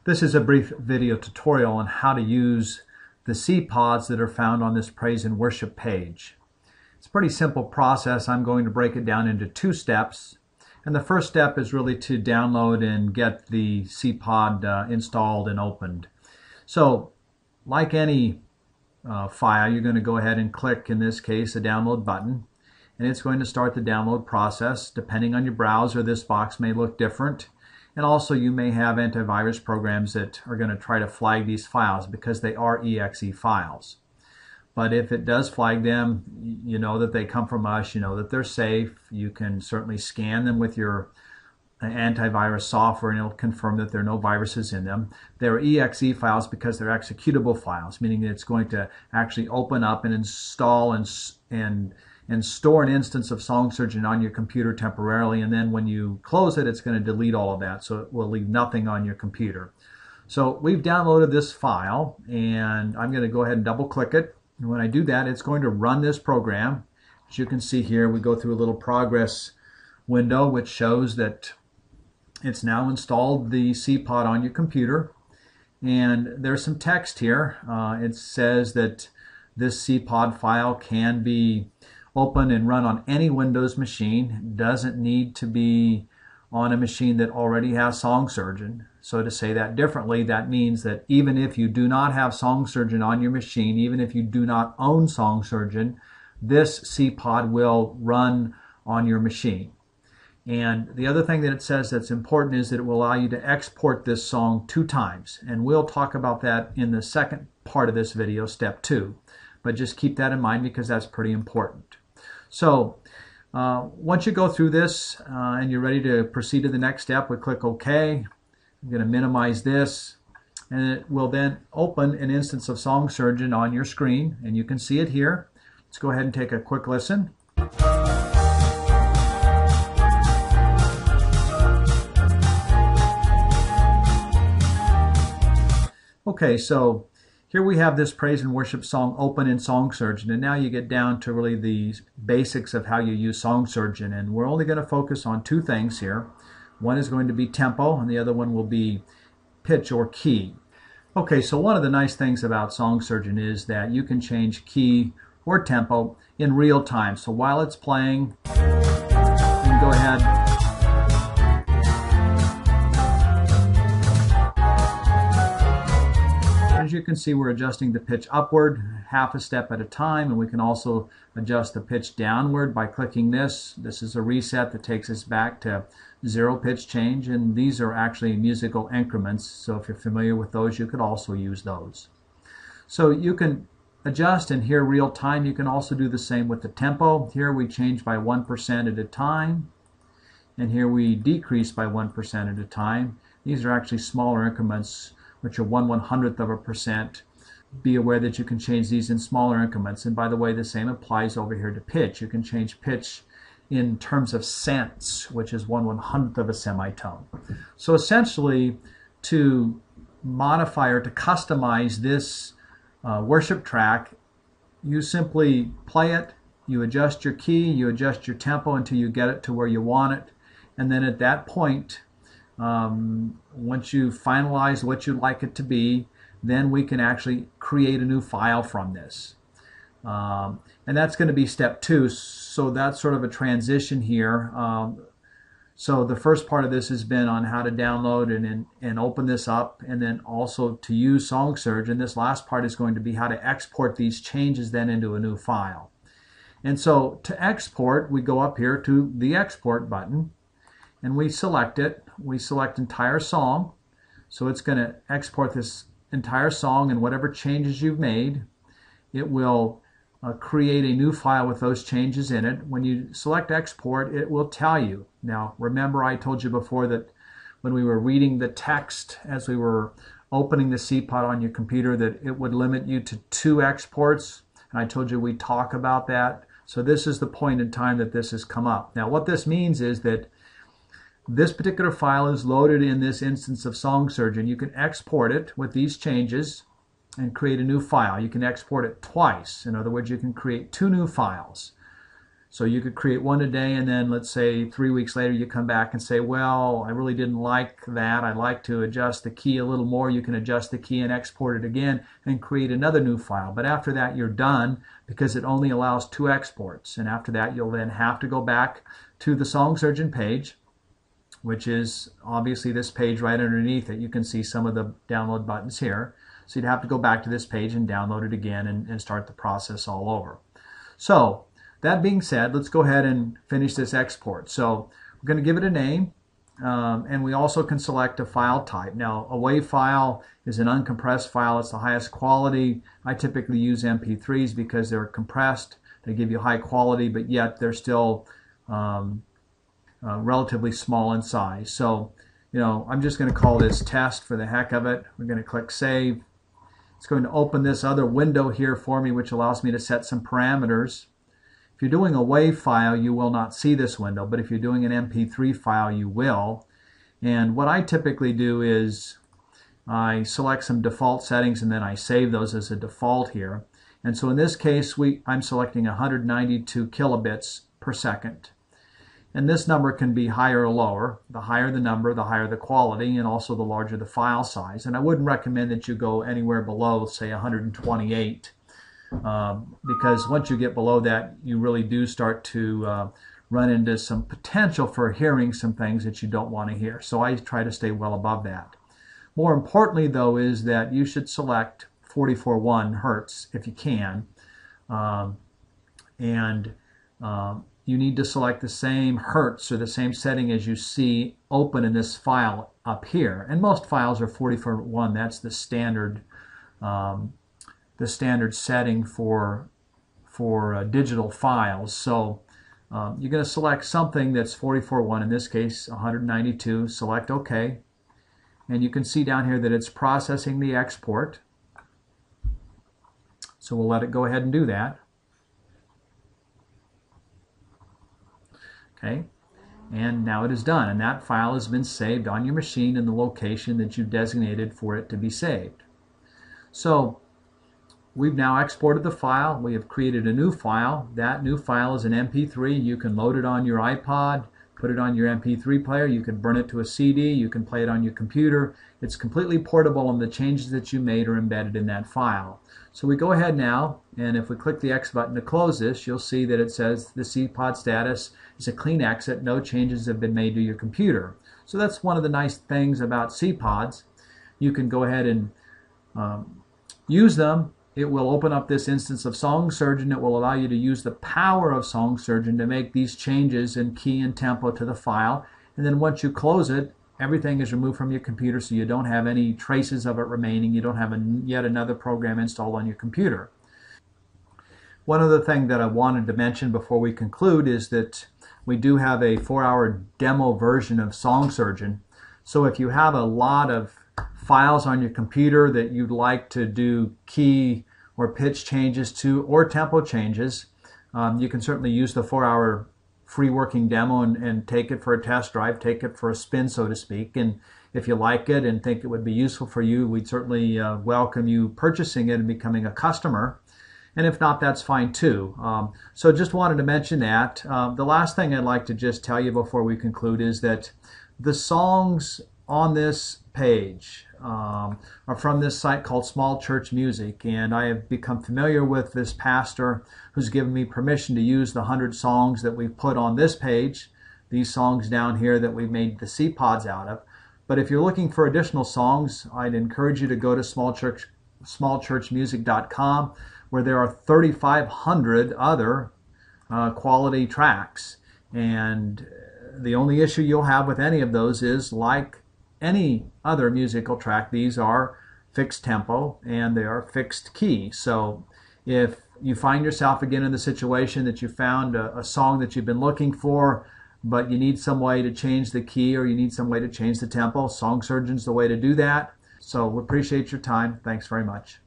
This is a brief video tutorial on how to use the cPods that are found on this praise and worship page. It's a pretty simple process. I'm going to break it down into two steps. And the first step is really to download and get the cPod installed and opened. So, like any file, you're going to go ahead and click, in this case, the download button. And it's going to start the download process. Depending on your browser, this box may look different. And also you may have antivirus programs that are going to try to flag these files because they are exe files. But if it does flag them, you know that they come from us, you know that they're safe. You can certainly scan them with your antivirus software and it'll confirm that there are no viruses in them. They're exe files because they're executable files, meaning that it's going to actually open up and install and store an instance of SongSurgeon on your computer temporarily, and then when you close it, it's going to delete all of that, so it will leave nothing on your computer. So we've downloaded this file, and I'm going to go ahead and double click it. And when I do that, it's going to run this program. As you can see here, we go through a little progress window which shows that it's now installed the cPod on your computer. And there's some text here. It says that this cPod file can be open and run on any Windows machine. It doesn't need to be on a machine that already has SongSurgeon. So to say that differently, that means that even if you do not have SongSurgeon on your machine, even if you do not own SongSurgeon, this cPod will run on your machine. And the other thing that it says that's important is that it will allow you to export this song 2 times. And we'll talk about that in the second part of this video, step 2. But just keep that in mind because that's pretty important. So once you go through this and you're ready to proceed to the next step, we click OK. I'm going to minimize this, and it will then open an instance of SongSurgeon on your screen, and you can see it here. Let's go ahead and take a quick listen. Okay, so here we have this praise and worship song open in SongSurgeon, and now you get down to really the basics of how you use SongSurgeon, and we're only going to focus on 2 things here. One is going to be tempo, and the other one will be pitch or key. Okay, so one of the nice things about SongSurgeon is that you can change key or tempo in real time. So while it's playing, you can go ahead As you can see, we're adjusting the pitch upward half a step at a time, and we can also adjust the pitch downward by clicking this. This is a reset that takes us back to 0 pitch change, and these are actually musical increments, so if you're familiar with those, you could also use those. So you can adjust and hear real time. You can also do the same with the tempo. Here we change by 1% at a time, and here we decrease by 1% at a time. These are actually smaller increments, which are 1/100th of a percent. Be aware that you can change these in smaller increments. And by the way, the same applies over here to pitch. You can change pitch in terms of cents, which is 1/100th of a semitone. So essentially, to modify or to customize this worship track, you simply play it, you adjust your key, you adjust your tempo until you get it to where you want it. And then at that point, once you finalize what you'd like it to be, then we can actually create a new file from this. And that's going to be step 2. So that's sort of a transition here. So the first part of this has been on how to download and open this up, and then also to use SongSurgeon. This last part is going to be how to export these changes then into a new file. And so to export, we go up here to the export button, and we select it. We select entire song. So it's going to export this entire song and whatever changes you've made. It will create a new file with those changes in it. When you select export, it will tell you. Now, remember I told you before that when we were reading the text as we were opening the cPod on your computer that it would limit you to 2 exports. And I told you we'd talk about that. So this is the point in time that this has come up. Now, what this means is that this particular file is loaded in this instance of SongSurgeon. You can export it with these changes and create a new file. You can export it twice. In other words, you can create 2 new files. So you could create one a day, and then let's say 3 weeks later you come back and say, well, I really didn't like that. I'd like to adjust the key a little more. You can adjust the key and export it again and create another new file. But after that you're done, because it only allows 2 exports. And after that you'll then have to go back to the Song Surgeon page, which is obviously this page right underneath it. You can see some of the download buttons here. So you'd have to go back to this page and download it again and start the process all over. So that being said, let's go ahead and finish this export. So we're going to give it a name, and we also can select a file type. Now, a WAV file is an uncompressed file. It's the highest quality. I typically use MP3s because they're compressed. They give you high quality, but yet they're still relatively small in size. So, I'm just going to call this test for the heck of it. We're going to click Save. It's going to open this other window here for me, which allows me to set some parameters. If you're doing a WAV file, you will not see this window, but if you're doing an MP3 file, you will. And what I typically do is I select some default settings and then I save those as a default here. And so in this case, I'm selecting 192 kilobits per second. And this number can be higher or lower. The higher the number, the higher the quality, and also the larger the file size. And I wouldn't recommend that you go anywhere below, say, 128, because once you get below that, you really do start to run into some potential for hearing some things that you don't want to hear. So I try to stay well above that. More importantly, though, is that you should select 44.1 hertz if you can. You need to select the same hertz or the same setting as you see open in this file up here. And most files are 44.1. That's the standard setting for digital files. So you're going to select something that's 44.1. In this case, 192. Select OK. And you can see down here that it's processing the export. So we'll let it go ahead and do that. Okay, and now it is done, and that file has been saved on your machine in the location that you designated for it to be saved. So we've now exported the file. We have created a new file. That new file is an MP3. You can load it on your iPod, put it on your MP3 player. You can burn it to a CD. You can play it on your computer. It's completely portable, and the changes that you made are embedded in that file. So we go ahead now, and if we click the X button to close this, you'll see that it says the cPod status is a clean exit. No changes have been made to your computer. So that's one of the nice things about cPods. You can go ahead and use them. It will open up this instance of Song Surgeon. It will allow you to use the power of Song Surgeon to make these changes in key and tempo to the file. And then once you close it, everything is removed from your computer, so you don't have any traces of it remaining. You don't have yet another program installed on your computer. One other thing that I wanted to mention before we conclude is that we do have a 4-hour demo version of Song Surgeon. So if you have a lot of files on your computer that you'd like to do key or pitch changes to, or tempo changes, you can certainly use the 4-hour free working demo and take it for a test drive, take it for a spin, so to speak. And if you like it and think it would be useful for you, we'd certainly welcome you purchasing it and becoming a customer. And if not, that's fine too. So just wanted to mention that. The last thing I'd like to just tell you before we conclude is that the songs on this page are from this site called Small Church Music, and I have become familiar with this pastor who's given me permission to use the 100 songs that we've put on this page, these songs down here that we've made the cPods out of. But if you're looking for additional songs, I'd encourage you to go to smallchurchmusic.com, where there are 3,500 other quality tracks. And the only issue you'll have with any of those is, like any other musical track, these are fixed tempo and they are fixed key. So if you find yourself again in the situation that you found a song that you've been looking for, but you need some way to change the key or you need some way to change the tempo, Song Surgeon's the way to do that. So we appreciate your time. Thanks very much.